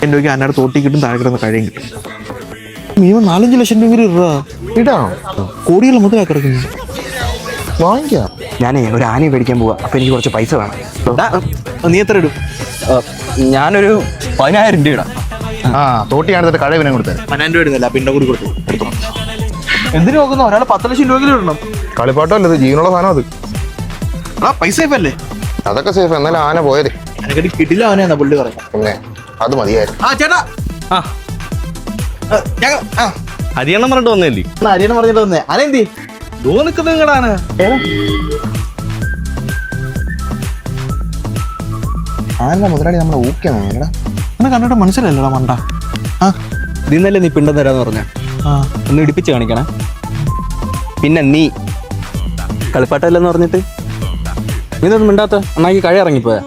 രൂപയ്ക്ക് അന്നേരം തോട്ടി കിട്ടും, താഴെ കിട്ടുന്ന കഴിയും കിട്ടും. മിനിമം 4-5 ലക്ഷം രൂപ ഇടാണോ? കോടികൾ മുതലാ കിടക്കുന്നു. വാങ്ങിക്കാം. ഞാനേ ഒരു ആനയെ മേടിക്കാൻ പോവാ. അപ്പൊ എനിക്ക് കുറച്ച് പൈസ വേണം. നീ എത്ര ഇടും? ഞാനൊരു 10,000 രൂപ ഇടാം. തോട്ടി എടുത്തിട്ട് കഴവിനെ കൊടുത്തേ. 10,000 രൂപ ഇടുന്നില്ല, പിന്നെ കൂടി കൊടുത്തു. എന്തിനു നോക്കുന്നു? ഒരാൾ 10 ലക്ഷം രൂപയെങ്കിലും ഇടണം. കളിപ്പാട്ടം അല്ലത്, ജീവനുള്ള സാധനം അത്. പൈസ സേഫ് അല്ലേ? അതൊക്കെ സേഫ്. എന്നാലും ആന പോയത് അതിനെക്കാട്ടി കിട്ടില്ല അവനെന്നാ പുള്ളി പറയാം. പിന്നെ അത് മതിയായിരുന്നു. ചേട്ടാ ഹരിയാണം പറഞ്ഞിട്ട് വന്നല്ലേ? ഹരിയാണ പറഞ്ഞിട്ട് വന്നേ. അതെന്തി നിൽക്കുന്നത് നിങ്ങളാണ്. ആന മുതലാളി നമ്മളെ ഊക്കാണ്. എന്നെ കണ്ടിട്ട് മനസ്സിലല്ലടാ മണ്ട. ഇന്നല്ലേ നീ പിണ്ടം തരാന്ന് പറഞ്ഞ, ഒന്ന് ഇടിപ്പിച്ച് കാണിക്കണേ. പിന്നെ നീ കളിപ്പാട്ടല്ലെന്ന് പറഞ്ഞിട്ട് നീ ഇതൊന്നും മിണ്ടാത്ത അണ്ണാക്കി കഴി ഇറങ്ങിപ്പോയാ.